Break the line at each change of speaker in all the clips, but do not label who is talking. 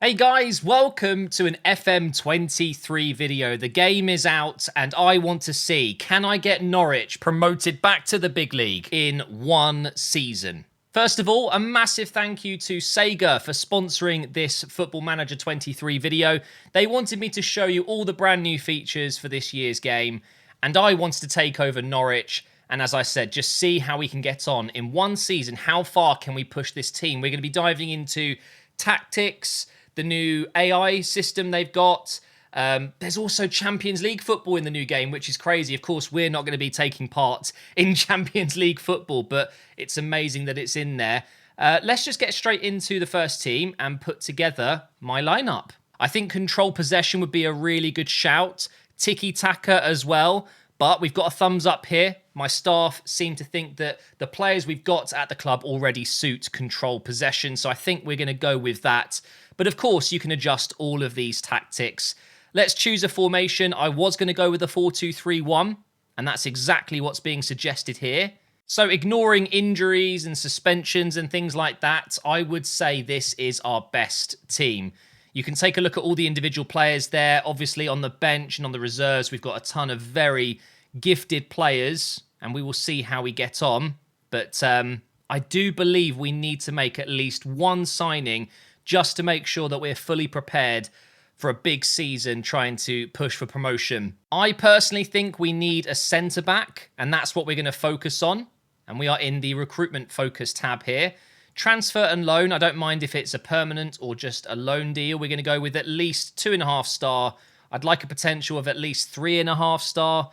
Hey guys, welcome to an FM23 video. The game is out and I want to see, can I get Norwich promoted back to the big league in one season? First of all, a massive thank you to Sega for sponsoring this Football Manager 23 video. They wanted me to show you all the brand new features for this year's game, and I wanted to take over Norwich. And as I said, just see how we can get on in one season. How far can we push this team? We're going to be diving into tactics, the new AI system they've got. There's also Champions League football in the new game, which is crazy. Of course, we're not going to be taking part in Champions League football, but it's amazing that it's in there. Let's just get straight into the first team and put together my lineup. I think control possession would be a really good shout. Tiki-taka as well. But we've got a thumbs up here. My staff seem to think that the players we've got at the club already suit control possession, so I think we're going to go with that. But of course, you can adjust all of these tactics. Let's choose a formation. I was going to go with a 4-2-3-1, and that's exactly what's being suggested here. So ignoring injuries and suspensions and things like that, I would say this is our best team. You can take a look at all the individual players there. Obviously, on the bench and on the reserves, we've got a ton of very gifted players, and we will see how we get on. But I do believe we need to make at least one signing just to make sure that we're fully prepared for a big season trying to push for promotion. I personally think we need a centre-back, and that's what we're going to focus on. And we are in the recruitment focus tab here. Transfer and loan, I don't mind if it's a permanent or just a loan deal. We're going to go with at least 2.5 star. I'd like a potential of at least 3.5 star,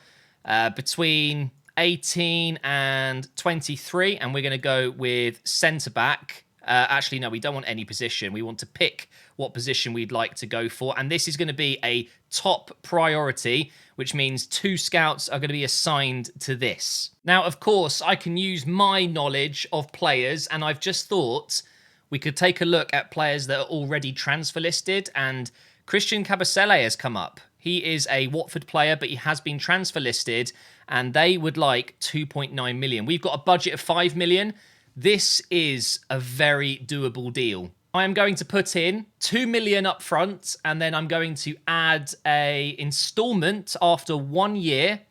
between 18 and 23. And we're going to go with centre-back. Actually, no, we don't want any position. We want to pick what position we'd like to go for. And this is going to be a top priority, which means 2 scouts are going to be assigned to this. Now, of course, I can use my knowledge of players, and I've just thought we could take a look at players that are already transfer listed, and Christian Kabasele has come up. He is a Watford player, but he has been transfer listed, and they would like 2.9 million. We've got a budget of 5 million. This is a very doable deal. I am going to put in 2 million up front, and then I'm going to add a installment after 1 year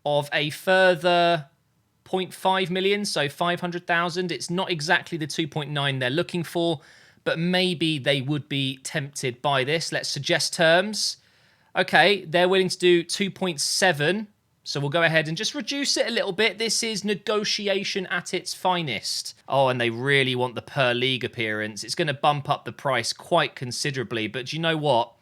of a further 0.5 million, so 500,000. It's not exactly the 2.9 they're looking for, but maybe they would be tempted by this. Let's suggest terms. Okay, they're willing to do 2.7. So we'll go ahead and just reduce it a little bit. This is negotiation at its finest. Oh, and they really want the per league appearance. It's going to bump up the price quite considerably. But do you know what?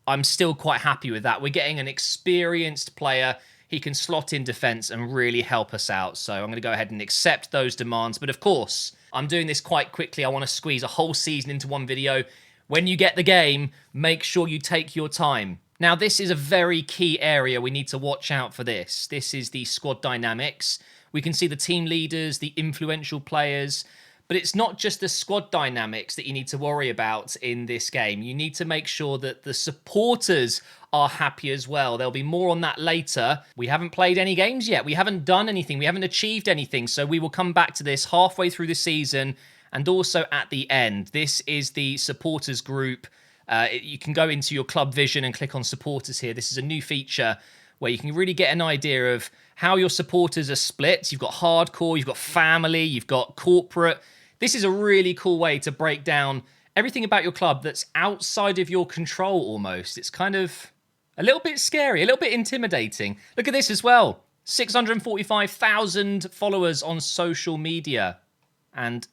I'm still quite happy with that. We're getting an experienced player. He can slot in defense and really help us out. So I'm going to go ahead and accept those demands. But of course, I'm doing this quite quickly. I want to squeeze a whole season into one video. When you get the game, make sure you take your time. Now, this is a very key area. We need to watch out for this. This is the squad dynamics. We can see the team leaders, the influential players, but it's not just the squad dynamics that you need to worry about in this game. You need to make sure that the supporters are happy as well. There'll be more on that later. We haven't played any games yet. We haven't done anything. We haven't achieved anything. So we will come back to this halfway through the season and also at the end. This is the supporters group. You can go into your club vision and click on supporters here. This is a new feature where you can really get an idea of how your supporters are split. You've got hardcore, you've got family, you've got corporate. This is a really cool way to break down everything about your club that's outside of your control almost. It's kind of a little bit scary, a little bit intimidating. Look at this as well. 645,000 followers on social media and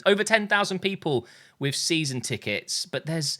over 10,000 people with season tickets, but there's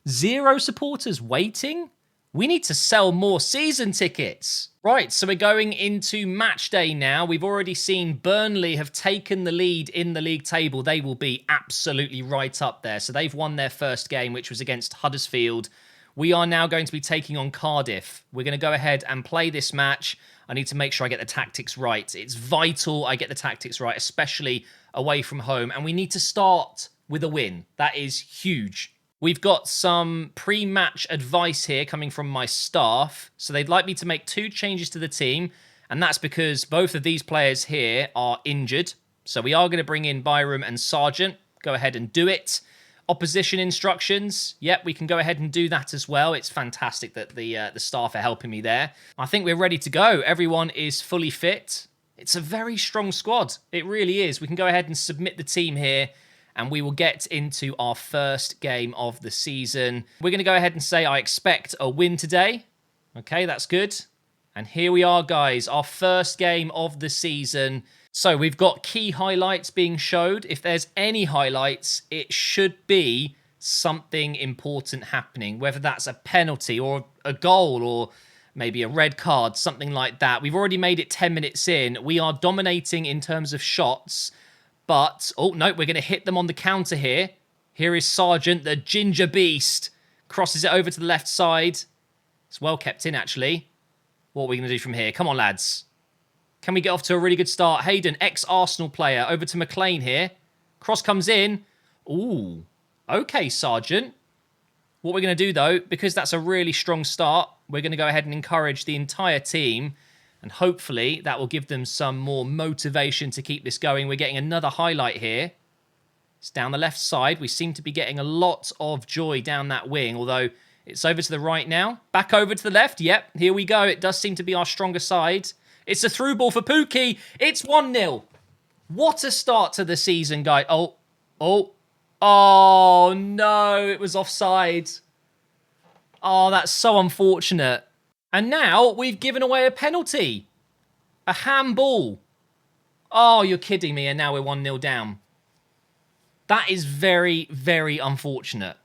0 supporters waiting? We need to sell more season tickets. Right, so we're going into match day now. We've already seen Burnley have taken the lead in the league table. They will be absolutely right up there. So they've won their first game, which was against Huddersfield. We are now going to be taking on Cardiff. We're going to go ahead and play this match. I need to make sure I get the tactics right. It's vital I get the tactics right, especially away from home. And we need to start with a win. That is huge. We've got some pre-match advice here coming from my staff. So they'd like me to make 2 changes to the team. And that's because both of these players here are injured. So we are going to bring in Byram and Sargent. Go ahead and do it. opposition instructions. Yep, we can go ahead and do that as well. It's fantastic that the staff are helping me there. I think we're ready to go. Everyone is fully fit. It's a very strong squad. It really is. We can go ahead and submit the team here, and we will get into our first game of the season. We're going to go ahead and say I expect a win today. Okay, that's good. And here we are, guys. Our first game of the season. So we've got key highlights being showed. If there's any highlights, it should be something important happening, whether that's a penalty or a goal or maybe a red card, something like that. We've already made it 10 minutes in. We are dominating in terms of shots, but, oh, no, we're going to hit them on the counter here. Here is Sargent, the ginger beast. Crosses it over to the left side. It's well kept in, actually. What are we going to do from here? Come on, lads. Can we get off to a really good start? Hayden, ex-Arsenal player, over to McLean here. Cross comes in. Ooh. Okay, Sargent. What we're going to do, though, because that's a really strong start, we're going to go ahead and encourage the entire team, and hopefully that will give them some more motivation to keep this going. We're getting another highlight here. It's down the left side. We seem to be getting a lot of joy down that wing, although it's over to the right now. Back over to the left. Yep, here we go. It does seem to be our stronger side. It's a through ball for Pookie. It's 1-0. What a start to the season, guys. Oh, no, it was offside. Oh, that's so unfortunate. And now we've given away a penalty. A handball. Oh, you're kidding me, and now we're 1-0 down. That is very, very unfortunate.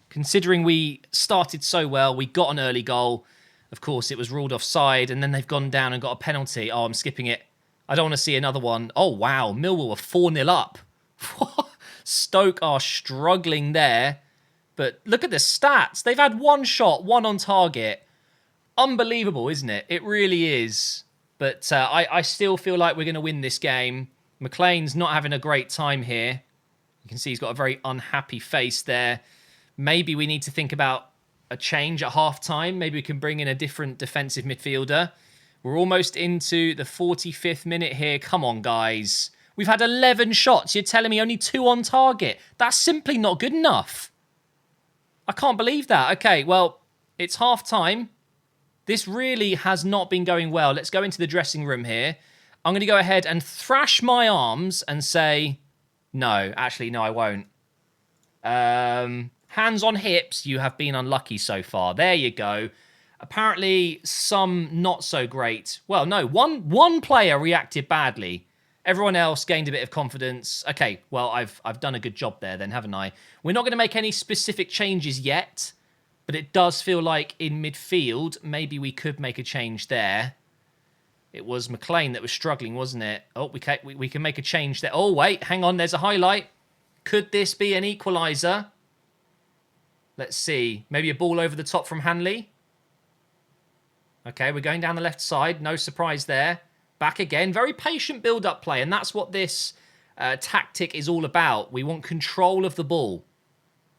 Considering we started so well, we got an early goal. Of course, it was ruled offside, and then they've gone down and got a penalty. Oh, I'm skipping it. I don't want to see another one. Oh, wow. Millwall are 4-0 up. Stoke are struggling there. But look at the stats. They've had one shot, one on target. Unbelievable, isn't it? It really is. But I still feel like we're going to win this game. McLean's not having a great time here. You can see he's got a very unhappy face there. Maybe we need to think about a change at half-time. Maybe we can bring in a different defensive midfielder. We're almost into the 45th minute here. Come on, guys. We've had 11 shots. You're telling me only 2 on target. That's simply not good enough. I can't believe that. Okay, well, it's half-time. This really has not been going well. Let's go into the dressing room here. I'm going to go ahead and thrash my arms and say, no, actually, no, I won't. Hands on hips, you have been unlucky so far. There you go. Apparently, some not so great. Well, no, one player reacted badly. Everyone else gained a bit of confidence. Okay, well, I've done a good job there then, haven't I? We're not going to make any specific changes yet, but it does feel like in midfield, maybe we could make a change there. It was McLean that was struggling, wasn't it? Oh, we can make a change there. Oh, wait, hang on, there's a highlight. Could this be an equaliser? Let's see. Maybe a ball over the top from Hanley. Okay, we're going down the left side. No surprise there. Back again. Very patient build-up play, and that's what this tactic is all about. We want control of the ball,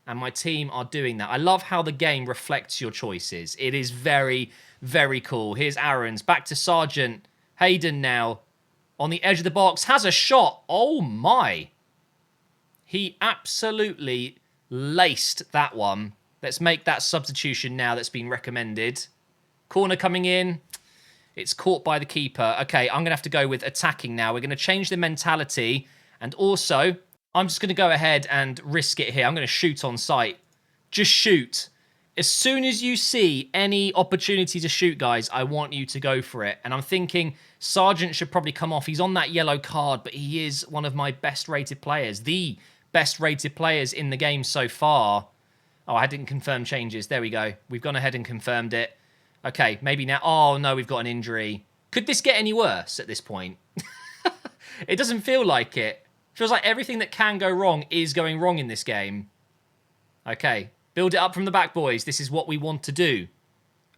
and my team are doing that. I love how the game reflects your choices. It is very, very cool. Here's Aaron's. Back to Sargent. Hayden now. On the edge of the box. Has a shot. Oh, my. He absolutely laced that one. Let's make that substitution now that's been recommended. Corner coming in. It's caught by the keeper. Okay, I'm going to have to go with attacking now. We're going to change the mentality. And also, I'm just going to go ahead and risk it here. I'm going to shoot on sight. Just shoot. As soon as you see any opportunity to shoot, guys, I want you to go for it. And I'm thinking Sargent should probably come off. He's on that yellow card, but he is one of my best-rated players. The best-rated players in the game so far. Oh, I didn't confirm changes. There we go. We've gone ahead and confirmed it. Okay, maybe now. Oh, no, we've got an injury. Could this get any worse at this point? It doesn't feel like it. Feels like everything that can go wrong is going wrong in this game. Okay, build it up from the back, boys. This is what we want to do.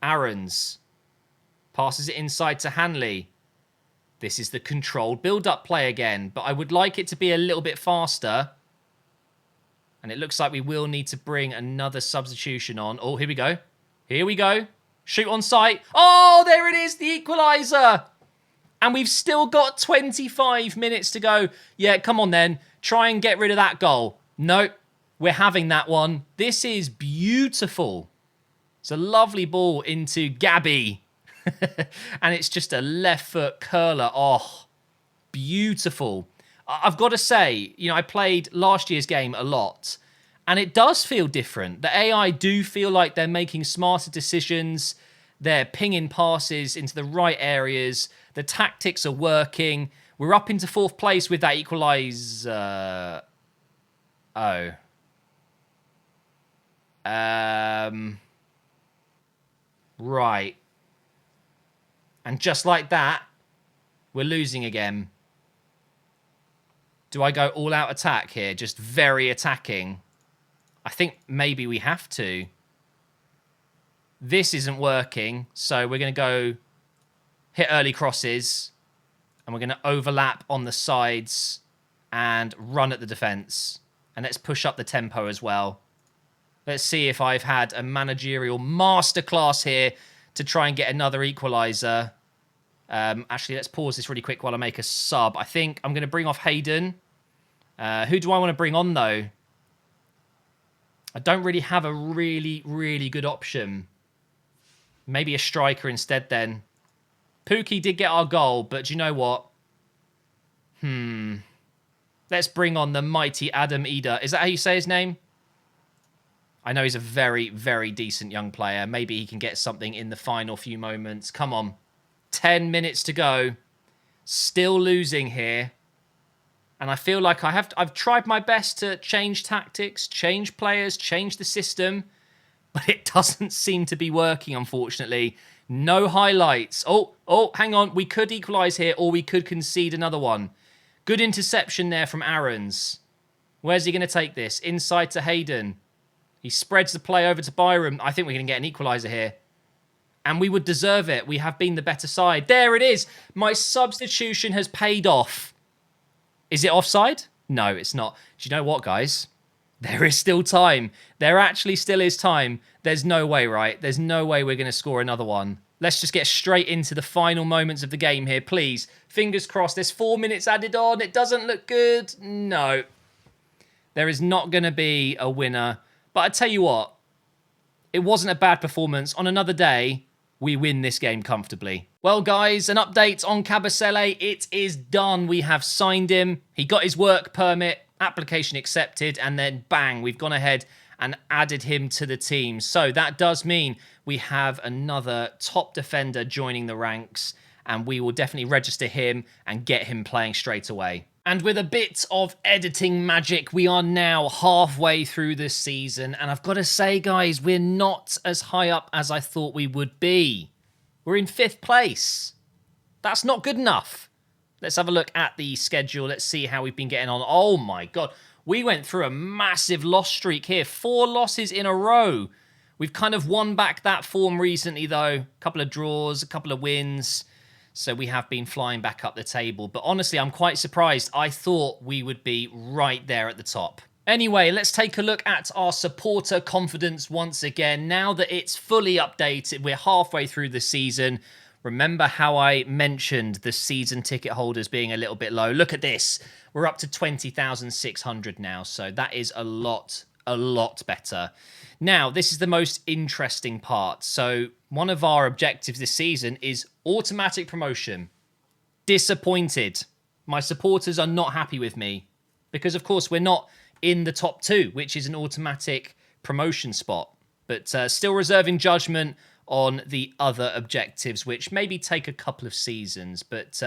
Aaron's. Passes it inside to Hanley. This is the controlled build-up play again, but I would like it to be a little bit faster. And it looks like we will need to bring another substitution on. Oh, here we go. Here we go. Shoot on sight. Oh, there it is, the equaliser. And we've still got 25 minutes to go. Yeah, come on then. Try and get rid of that goal. Nope. We're having that one. This is beautiful. It's a lovely ball into Gabby. And it's just a left foot curler. Oh, beautiful. I've got to say, I played last year's game a lot. And it does feel different. The AI do feel like they're making smarter decisions. They're pinging passes into the right areas. The tactics are working. We're up into 4th place with that equaliser. Right. And just like that, we're losing again. Do I go all-out attack here? Just very attacking? I think maybe we have to. This isn't working, so we're going to go hit early crosses, and we're going to overlap on the sides and run at the defence. And let's push up the tempo as well. Let's see if I've had a managerial masterclass here to try and get another equaliser. Actually, let's pause this really quick while I make a sub. I think I'm going to bring off Hayden. Who do I want to bring on, though? I don't really have a really good option. Maybe a striker instead, then. Pookie did get our goal, but do you know what? Let's bring on the mighty Adam Eder. Is that how you say his name? I know he's a very decent young player. Maybe he can get something in the final few moments. Come on. 10 minutes to go. Still losing here. And I feel like I've tried my best to change tactics, change players, change the system. But it doesn't seem to be working, unfortunately. No highlights. Oh, hang on. We could equalise here, or we could concede another one. Good interception there from Aarons. Where's he going to take this? Inside to Hayden. He spreads the play over to Byram. I think we're going to get an equaliser here. And we would deserve it. We have been the better side. There it is. My substitution has paid off. Is it offside? No, it's not. Do you know what, guys? There is still time. There actually still is time. There's no way, right? There's no way we're going to score another one. Let's just get straight into the final moments of the game here, please. Fingers crossed. There's 4 minutes added on. It doesn't look good. No. There is not going to be a winner. But I tell you what, it wasn't a bad performance. On another day, we win this game comfortably. Well, guys, an update on Kabasele. It is done. We have signed him. He got his work permit, application accepted, and then bang, we've gone ahead and added him to the team. So that does mean we have another top defender joining the ranks, and we will definitely register him and get him playing straight away. And with a bit of editing magic, we are now halfway through this season. And I've got to say, guys, we're not as high up as I thought we would be. We're in 5th place. That's not good enough. Let's have a look at the schedule. Let's see how we've been getting on. Oh, my God. We went through a massive loss streak here. 4 losses in a row. We've kind of won back that form recently, though. A couple of draws, a couple of wins. So we have been flying back up the table. But honestly, I'm quite surprised. I thought we would be right there at the top. Anyway, let's take a look at our supporter confidence once again. Now that it's fully updated, we're halfway through the season. Remember how I mentioned the season ticket holders being a little bit low? Look at this. We're up to 20,600 now. So that is a lot better. Now, this is the most interesting part. So one of our objectives this season is automatic promotion. Disappointed. My supporters are not happy with me because, of course, we're not in the top 2, which is an automatic promotion spot. But still reserving judgment on the other objectives, which maybe take a couple of seasons. But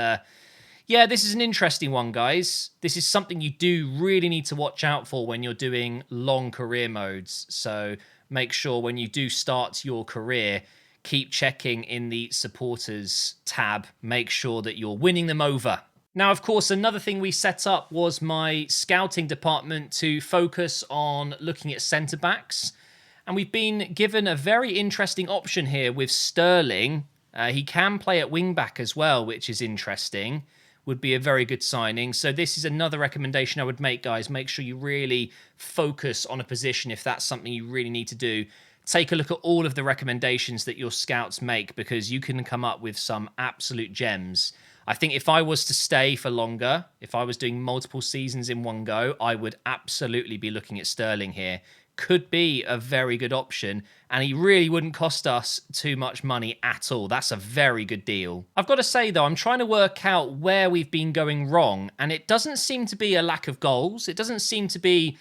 yeah, this is an interesting one, guys. This is something you do really need to watch out for when you're doing long career modes. So make sure when you do start your career, keep checking in the supporters tab. Make sure that you're winning them over. Now, of course, another thing we set up was my scouting department to focus on looking at centre-backs. And we've been given a very interesting option here with Sterling. He can play at wing-back as well, which is interesting. Would be a very good signing. So this is another recommendation I would make, guys. Make sure you really focus on a position if that's something you really need to do. Take a look at all of the recommendations that your scouts make because you can come up with some absolute gems. I think if I was to stay for longer, if I was doing multiple seasons in one go, I would absolutely be looking at Sterling here. Could be a very good option, and he really wouldn't cost us too much money at all. That's a very good deal. I've got to say, though, I'm trying to work out where we've been going wrong, and it doesn't seem to be a lack of goals. It doesn't seem to be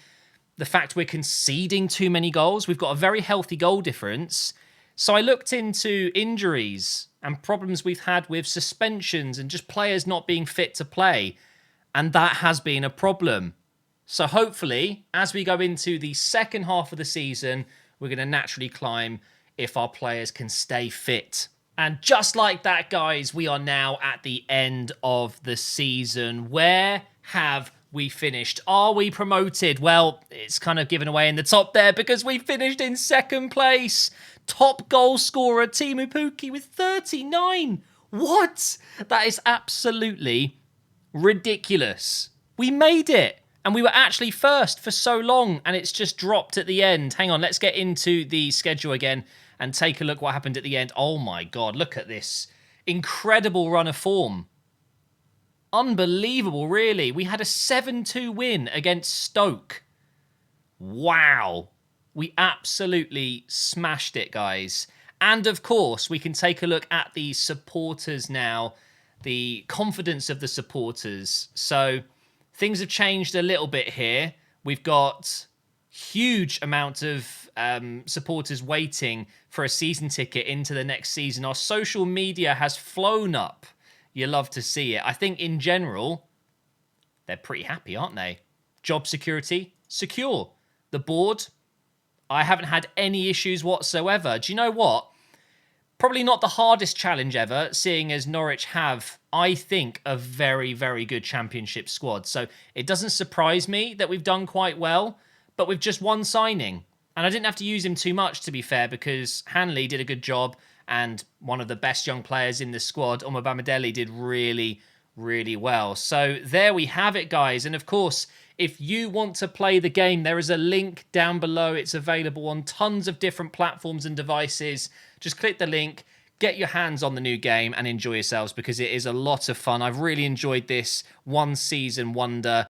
the fact we're conceding too many goals. We've got a very healthy goal difference. So I looked into injuries and problems we've had with suspensions and just players not being fit to play. And that has been a problem. So hopefully, as we go into the second half of the season, we're going to naturally climb if our players can stay fit. And just like that, guys, we are now at the end of the season. Where have we finished? Are we promoted? Well, it's kind of given away in the top there because we finished in second place. Top goal scorer, Teemu Pukki with 39. What? That is absolutely ridiculous. We made it. And we were actually first for so long, and it's just dropped at the end. Hang on, let's get into the schedule again and take a look what happened at the end. Oh my God, look at this. Incredible run of form. Unbelievable, really. We had a 7-2 win against Stoke. Wow. We absolutely smashed it, guys. And of course, we can take a look at the supporters now, the confidence of the supporters. So things have changed a little bit here. We've got huge amount of supporters waiting for a season ticket into the next season. Our social media has flown up. You love to see it. I think in general, they're pretty happy, aren't they? Job security, secure. The board, I haven't had any issues whatsoever. Do you know what? Probably not the hardest challenge ever, seeing as Norwich have, I think, a very, very good championship squad. So it doesn't surprise me that we've done quite well, but with just one signing. And I didn't have to use him too much, to be fair, because Hanley did a good job, and one of the best young players in the squad, Omobamidele, did really, really well. So there we have it, guys. And of course, if you want to play the game, there is a link down below. It's available on tons of different platforms and devices. Just click the link, get your hands on the new game and enjoy yourselves because it is a lot of fun. I've really enjoyed this one season wonder.